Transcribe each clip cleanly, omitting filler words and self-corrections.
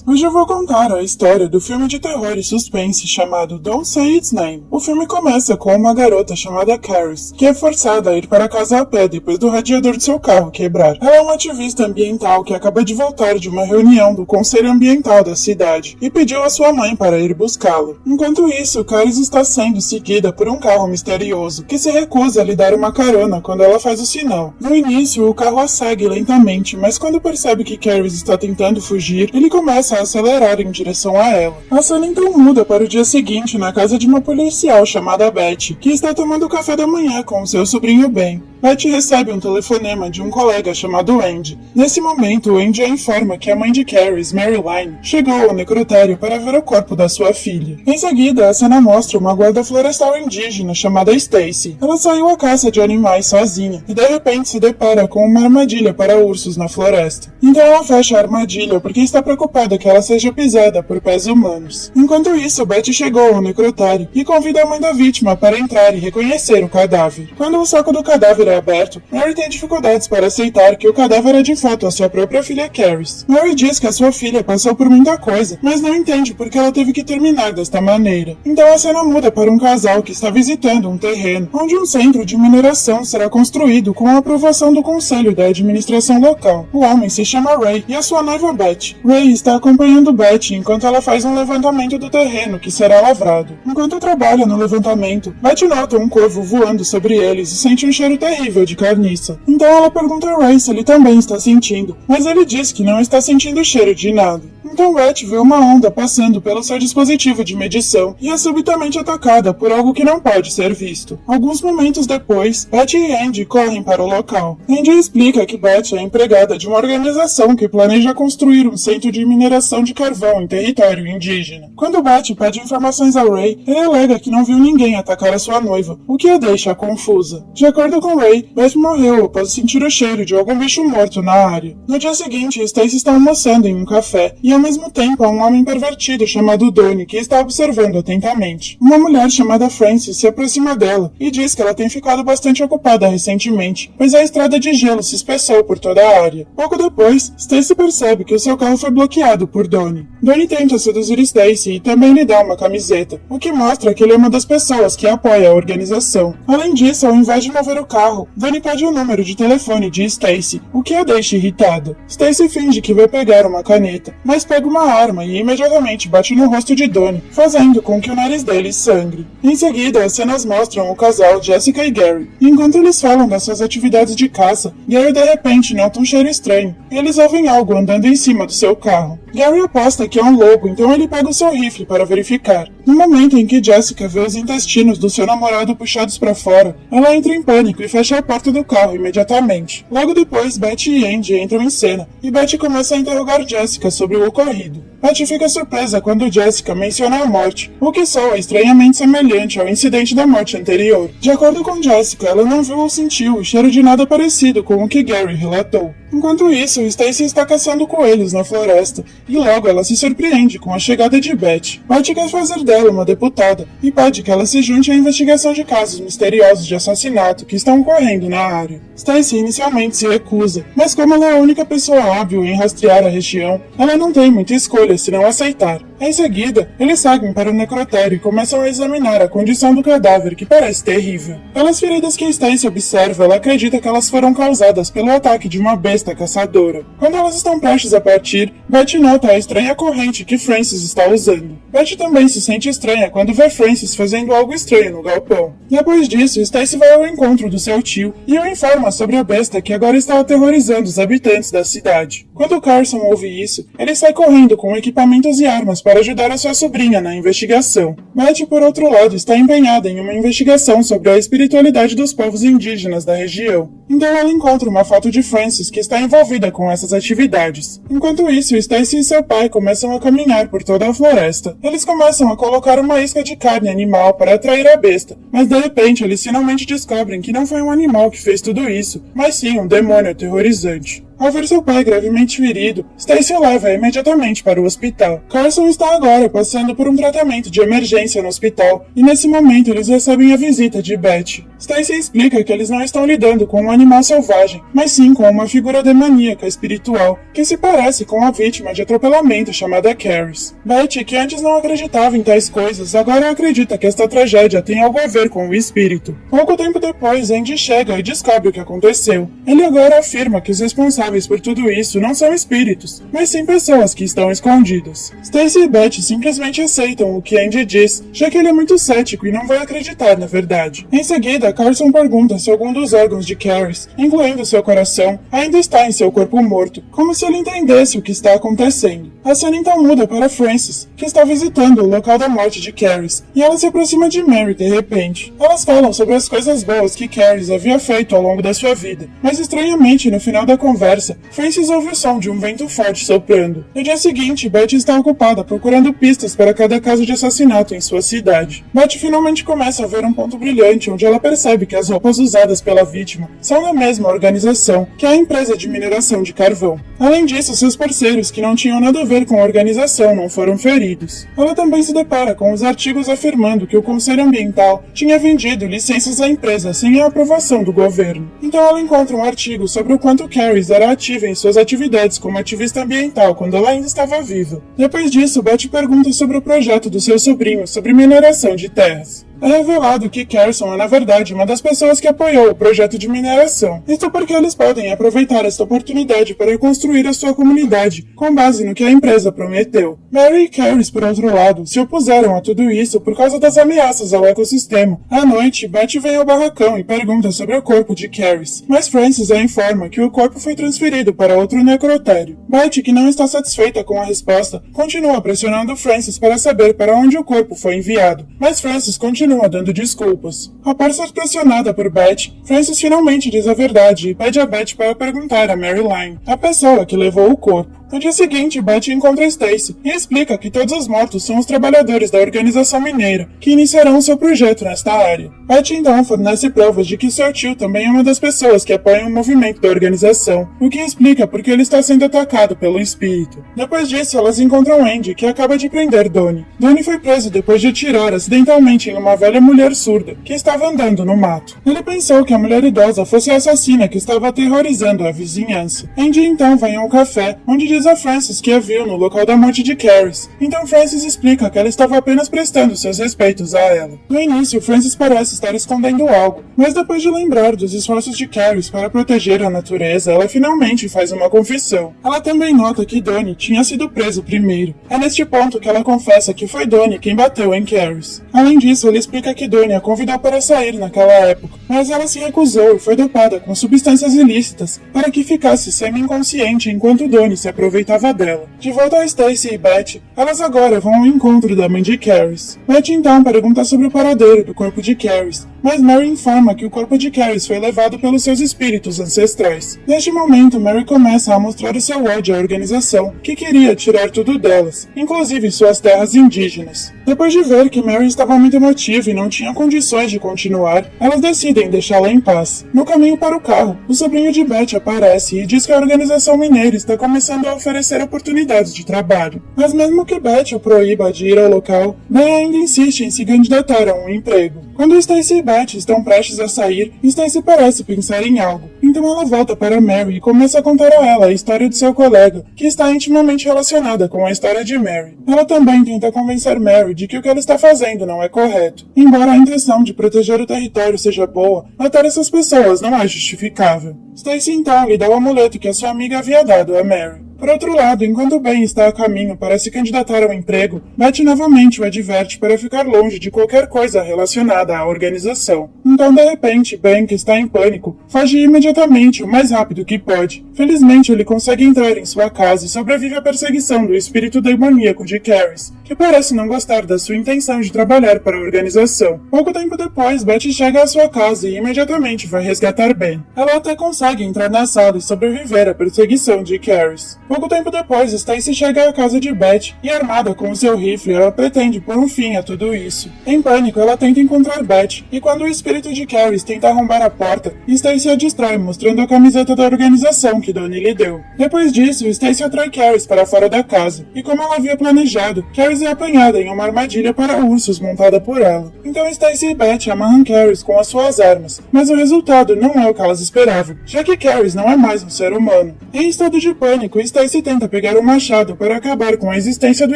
Hoje eu vou contar a história do filme de terror e suspense chamado Don't Say Its Name. O filme começa com uma garota chamada Caris, que é forçada a ir para casa a pé depois do radiador de seu carro quebrar. Ela é uma ativista ambiental que acaba de voltar de uma reunião do Conselho Ambiental da cidade e pediu a sua mãe para ir buscá-lo. Enquanto isso, Caris está sendo seguida por um carro misterioso, que se recusa a lhe dar uma carona quando ela faz o sinal. No início, o carro a segue lentamente, mas quando percebe que Caris está tentando fugir, ele começa a acelerar em direção a ela. A cena então muda para o dia seguinte na casa de uma policial chamada Betty, que está tomando café da manhã com seu sobrinho Ben. Betty recebe um telefonema de um colega chamado Andy. Nesse momento, Andy a informa que a mãe de Caris, Maryline, chegou ao necrotério para ver o corpo da sua filha. Em seguida, a cena mostra uma guarda florestal indígena chamada Stacy. Ela saiu à caça de animais sozinha e de repente se depara com uma armadilha para ursos na floresta. Então ela fecha a armadilha porque está preocupada que ela seja pisada por pés humanos. Enquanto isso, Betty chegou ao necrotério e convida a mãe da vítima para entrar e reconhecer o cadáver. Quando o saco do cadáver é aberto, Mary tem dificuldades para aceitar que o cadáver é de fato a sua própria filha Caris. Mary diz que a sua filha passou por muita coisa, mas não entende por que ela teve que terminar desta maneira. Então a cena muda para um casal que está visitando um terreno, onde um centro de mineração será construído com a aprovação do conselho da administração local. O homem se chama Ray e a sua noiva Betty. Ray está acompanhando Betty enquanto ela faz um levantamento do terreno que será lavrado. Enquanto trabalha no levantamento, Betty nota um corvo voando sobre eles e sente um cheiro terrível de carniça. Então ela pergunta a Ray se ele também está sentindo, mas ele diz que não está sentindo cheiro de nada. Então Betty vê uma onda passando pelo seu dispositivo de medição e é subitamente atacada por algo que não pode ser visto. Alguns momentos depois, Betty e Andy correm para o local. Andy explica que Betty é empregada de uma organização que planeja construir um centro de mineração de carvão em território indígena. Quando Betty pede informações a Ray, ele alega que não viu ninguém atacar a sua noiva, o que a deixa confusa. De acordo com Ray, Betty morreu após sentir o cheiro de algum bicho morto na área. No dia seguinte, Stacy está almoçando em um café e ao mesmo tempo há um homem pervertido chamado Donnie que está observando atentamente. Uma mulher chamada Frances se aproxima dela e diz que ela tem ficado bastante ocupada recentemente, pois a estrada de gelo se espessou por toda a área. Pouco depois, Stacy percebe que o seu carro foi bloqueado por Donnie. Donnie tenta seduzir Stacy e também lhe dá uma camiseta, o que mostra que ele é uma das pessoas que apoia a organização. Além disso, ao invés de mover o carro, Donnie pede o número de telefone de Stacy, o que a deixa irritada. Stacy finge que vai pegar uma caneta, mas pega uma arma e imediatamente bate no rosto de Donnie, fazendo com que o nariz dele sangre. Em seguida, as cenas mostram o casal Jessica e Gary. Enquanto eles falam das suas atividades de caça, Gary de repente nota um cheiro estranho, e eles ouvem algo andando em cima do seu carro. Gary aposta que é um lobo, então ele pega o seu rifle para verificar. No momento em que Jessica vê os intestinos do seu namorado puxados para fora, ela entra em pânico e fecha a porta do carro imediatamente. Logo depois, Betty e Andy entram em cena, e Betty começa a interrogar Jessica sobre o ocorrido. Betty fica surpresa quando Jessica menciona a morte, o que soa estranhamente semelhante ao incidente da morte anterior. De acordo com Jessica, ela não viu ou sentiu o cheiro de nada parecido com o que Gary relatou. Enquanto isso, Stacy está caçando coelhos na floresta, e logo ela se surpreende com a chegada de Betty. Betty quer fazer dela uma deputada, e pede que ela se junte à investigação de casos misteriosos de assassinato que estão ocorrendo na área. Stacy inicialmente se recusa, mas como ela é a única pessoa hábil em rastrear a região, ela não tem muita escolha senão aceitar. Em seguida, eles seguem para o necrotério e começam a examinar a condição do cadáver, que parece terrível. Pelas feridas que Stacy observa, ela acredita que elas foram causadas pelo ataque de uma besta caçadora. Quando elas estão prestes a partir, Betty nota a estranha corrente que Frances está usando. Betty também se sente estranha quando vê Frances fazendo algo estranho no galpão. Depois disso, Stacy vai ao encontro do seu tio e o informa sobre a besta que agora está aterrorizando os habitantes da cidade. Quando Carson ouve isso, ele sai correndo com equipamentos e armas para ajudar a sua sobrinha na investigação. Betty, por outro lado, está empenhada em uma investigação sobre a espiritualidade dos povos indígenas da região. Então ela encontra uma foto de Frances que está envolvida com essas atividades. Enquanto isso, Stacy e seu pai começam a caminhar por toda a floresta. Eles começam a colocar uma isca de carne animal para atrair a besta, mas de repente eles finalmente descobrem que não foi um animal que fez tudo isso, mas sim um demônio aterrorizante. Ao ver seu pai gravemente ferido, Stacy o leva imediatamente para o hospital. Carson está agora passando por um tratamento de emergência no hospital, e nesse momento eles recebem a visita de Beth. Stacy explica que eles não estão lidando com um animal selvagem, mas sim com uma figura demoníaca espiritual, que se parece com a vítima de atropelamento chamada Caris. Beth, que antes não acreditava em tais coisas, agora acredita que esta tragédia tem algo a ver com o espírito. Pouco tempo depois, Andy chega e descobre o que aconteceu. Ele agora afirma que os responsáveis por tudo isso não são espíritos, mas sim pessoas que estão escondidas. Stacy e Beth simplesmente aceitam o que Andy diz, já que ele é muito cético e não vai acreditar na verdade. Em seguida, Carson pergunta se algum dos órgãos de Caris, incluindo seu coração, ainda está em seu corpo morto, como se ele entendesse o que está acontecendo. A cena então muda para Frances, que está visitando o local da morte de Caris, e ela se aproxima de Mary de repente. Elas falam sobre as coisas boas que Caris havia feito ao longo da sua vida, mas estranhamente no final da conversa, Frances ouve o som de um vento forte soprando. No dia seguinte, Beth está ocupada procurando pistas para cada caso de assassinato em sua cidade. Beth finalmente começa a ver um ponto brilhante onde ela percebe que as roupas usadas pela vítima são da mesma organização, que é a empresa de mineração de carvão. Além disso, seus parceiros, que não tinham nada a ver com a organização, não foram feridos. Ela também se depara com os artigos afirmando que o Conselho Ambiental tinha vendido licenças à empresa sem a aprovação do governo. Então ela encontra um artigo sobre o quanto Caris era ativa em suas atividades como ativista ambiental quando ela ainda estava viva. Depois disso, Beth pergunta sobre o projeto do seu sobrinho sobre mineração de terras. É revelado que Carson é na verdade uma das pessoas que apoiou o projeto de mineração. Isto porque eles podem aproveitar esta oportunidade para construir a sua comunidade, com base no que a empresa prometeu. Mary e Caris, por outro lado, se opuseram a tudo isso por causa das ameaças ao ecossistema. À noite, Beth vem ao barracão e pergunta sobre o corpo de Caris, mas Frances a informa que o corpo foi transferido para outro necrotério. Beth, que não está satisfeita com a resposta, continua pressionando Frances para saber para onde o corpo foi enviado, mas Frances continua dando desculpas. Após ser pressionada por Beth, Frances finalmente diz a verdade e pede a Beth para perguntar a Maryline, a pessoa que levou o corpo. No dia seguinte, Beth encontra Stacy e explica que todos os mortos são os trabalhadores da organização mineira, que iniciarão seu projeto nesta área. Beth então fornece provas de que seu tio também é uma das pessoas que apoiam o movimento da organização, o que explica porque ele está sendo atacado pelo espírito. Depois disso, elas encontram Andy, que acaba de prender Donnie. Donnie foi preso depois de atirar acidentalmente em uma velha mulher surda, que estava andando no mato. Ele pensou que a mulher idosa fosse a assassina que estava aterrorizando a vizinhança. Andy então vai a um café, onde diz a Frances que a viu no local da morte de Caris. Então Frances explica que ela estava apenas prestando seus respeitos a ela. No início, Frances parece estar escondendo algo, mas depois de lembrar dos esforços de Caris para proteger a natureza, ela finalmente faz uma confissão. Ela também nota que Donnie tinha sido preso primeiro. É neste ponto que ela confessa que foi Donnie quem bateu em Caris. Além disso, ele explica que Donnie a convidou para sair naquela época, mas ela se recusou e foi dopada com substâncias ilícitas para que ficasse semi-inconsciente enquanto Donnie se aproveitava dela. De volta a Stacy e Beth, elas agora vão ao encontro da mãe de Caris. Beth então pergunta sobre o paradeiro do corpo de Caris, mas Mary informa que o corpo de Caris foi levado pelos seus espíritos ancestrais. Neste momento, Mary começa a mostrar o seu ódio à organização, que queria tirar tudo delas, inclusive suas terras indígenas. Depois de ver que Mary estava muito emotiva e não tinha condições de continuar, elas decidem deixá-la em paz. No caminho para o carro, o sobrinho de Beth aparece e diz que a organização mineira está começando a oferecer oportunidades de trabalho. Mas mesmo que Beth o proíba de ir ao local, Ben ainda insiste em se candidatar a um emprego. Quando Stacy e Beth estão prestes a sair, Stacy parece pensar em algo. Então ela volta para Mary e começa a contar a ela a história de seu colega, que está intimamente relacionada com a história de Mary. Ela também tenta convencer Mary de que o que ela está fazendo não é correto. Embora a intenção de proteger o território seja boa, matar essas pessoas não é justificável. Stacy então lhe dá o amuleto que a sua amiga havia dado a Mary. Por outro lado, enquanto Ben está a caminho para se candidatar ao emprego, Beth novamente o adverte para ficar longe de qualquer coisa relacionada à organização. Então, de repente, Ben, que está em pânico, foge imediatamente o mais rápido que pode. Felizmente, ele consegue entrar em sua casa e sobrevive à perseguição do espírito demoníaco de Caris, que parece não gostar da sua intenção de trabalhar para a organização. Pouco tempo depois, Beth chega à sua casa e imediatamente vai resgatar Ben. Ela até consegue entrar na sala e sobreviver à perseguição de Caris. Pouco tempo depois, Stacy chega à casa de Beth e, armada com o seu rifle, ela pretende pôr um fim a tudo isso. Em pânico, ela tenta encontrar Beth, e quando o espírito de Caris tenta arrombar a porta, Stacy a distrai, mostrando a camiseta da organização que Donnie lhe deu. Depois disso, Stacy atrai Caris para fora da casa, e como ela havia planejado, Caris é apanhada em uma armadilha para ursos montada por ela. Então Stacy e Beth amarram Caris com as suas armas, mas o resultado não é o que elas esperavam, já que Caris não é mais um ser humano. Em estado de pânico, Stacy tenta pegar um machado para acabar com a existência do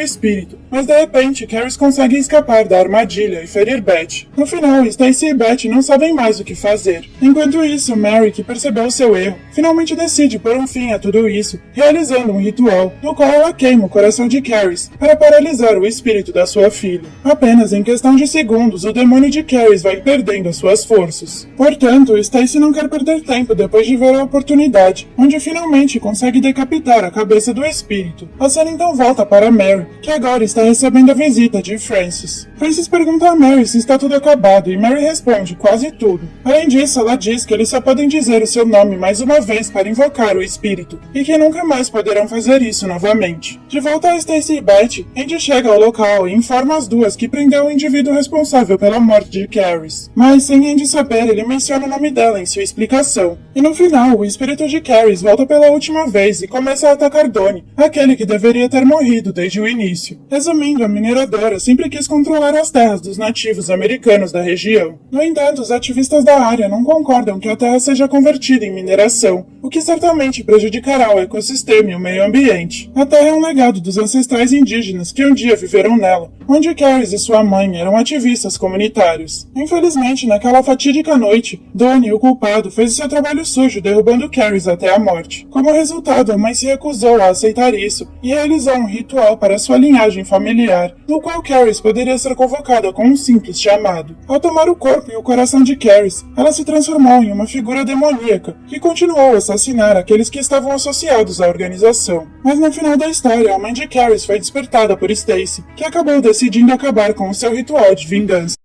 espírito, mas de repente Caris consegue escapar da armadilha e ferir Beth. No final, Stacy e Beth não sabem mais o que fazer. Enquanto isso, Mary, que percebeu seu erro, finalmente decide pôr um fim a tudo isso, realizando um ritual, no qual ela queima o coração de Caris para paralisar o espírito da sua filha. Apenas em questão de segundos, o demônio de Caris vai perdendo as suas forças. Portanto, Stacy não quer perder tempo depois de ver a oportunidade, onde finalmente consegue decapitar a cabeça do espírito. A cena então volta para Mary, que agora está recebendo a visita de Francis. Francis pergunta a Mary se está tudo acabado e Mary responde quase tudo. Além disso, ela diz que eles só podem dizer o seu nome mais uma vez para invocar o espírito, e que nunca mais poderão fazer isso novamente. De volta a Stacy e Beth, Andy chega ao local e informa as duas que prendeu o indivíduo responsável pela morte de Caris. Mas, sem Andy saber, ele menciona o nome dela em sua explicação. E no final, o espírito de Caris volta pela última vez e começa a atacar Donnie, aquele que deveria ter morrido desde o início. Resumindo, a mineradora sempre quis controlar as terras dos nativos americanos da região. No entanto, os ativistas da área não concordam que a terra seja convertida em mineração, o que certamente prejudicará o ecossistema e o meio ambiente. A terra é um legado dos ancestrais indígenas que um dia viveram nela, onde Caris e sua mãe eram ativistas comunitários. Infelizmente, naquela fatídica noite, Donnie, o culpado, fez seu trabalho sujo derrubando Caris até a morte. Como resultado, a mãe se recusou a aceitar isso e realizou um ritual para sua linhagem familiar, no qual Caris poderia ser convocada com um simples chamado. Ao tomar o corpo e o coração de Caris, ela se transformou em uma figura demoníaca que continuou a assassinar aqueles que estavam associados à organização. Mas no final da história, a mãe de Caris foi despertada por Stacy, que acabou decidindo acabar com o seu ritual de vingança.